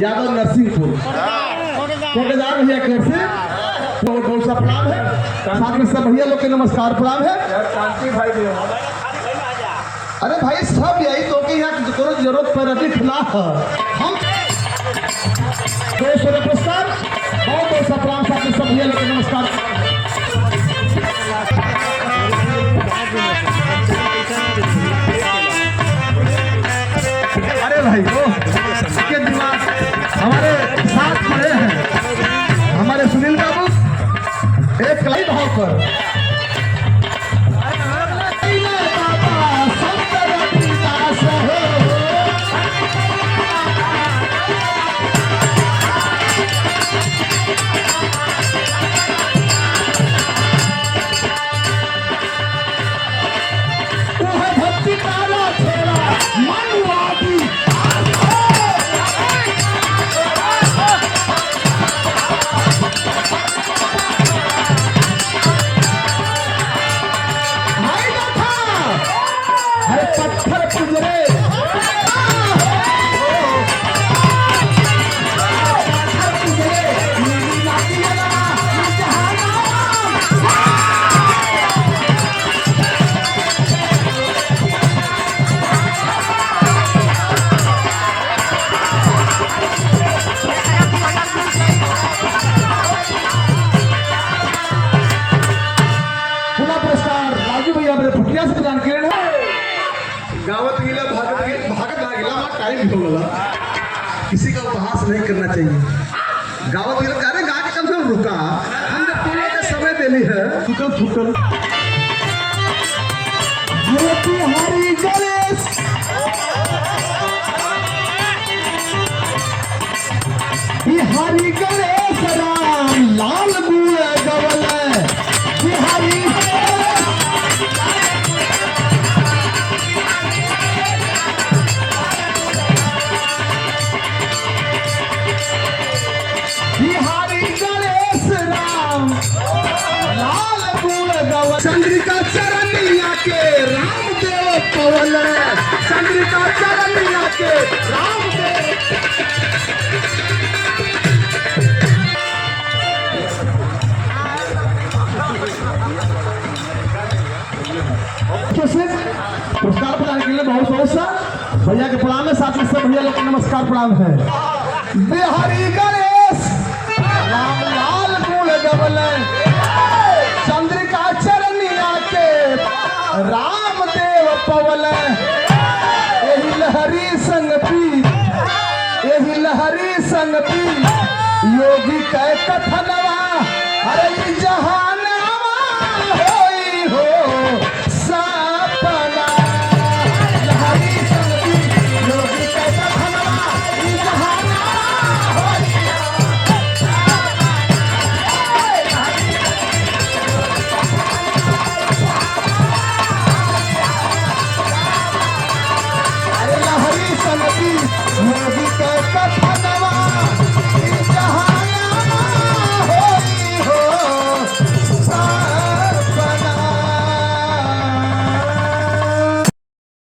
यादव नरसिंहपुर कोटेदार भैया की ओर से बहुत सा प्रणाम है। साथ में सब भैया लोग के नमस्कार प्रणाम है। अरे भाई सब यही तो कि यहाँ कोनो जरूरत पर ना हम 200 पुरस्कार बहुत सा प्रणाम। साथ में सब भैया लोग के नमस्कार। अरे भाई वो के दिमाग हमारे साथ खड़े हैं हमारे सुनील बाबू एक कलाई भाव पर। गावत गिला भागत लागिला टाइम हो गला। किसी का उपहास नहीं करना चाहिए। गावत गिला अरे गा के कम से कम रुका। हम जब पूरे के समय देली है टूटल हरि गणेश हरि गणेश राम लाल गुण गवल हरि चंद्रिका चरनिया के रामदेव पवन चंद्रिका चरनिया के रामदेव। पुरस्कार प्रदान के लिए बहुत सा भैया के प्रणाम है। साथ में सब भैया लोग नमस्कार प्रणाम है। बिहारी गणेश राम लाल गुण गवल चंद्रिका चरनिया के रामदेव पवल यही लहरी संग पी योगी कै कथनवा अरे जहाँ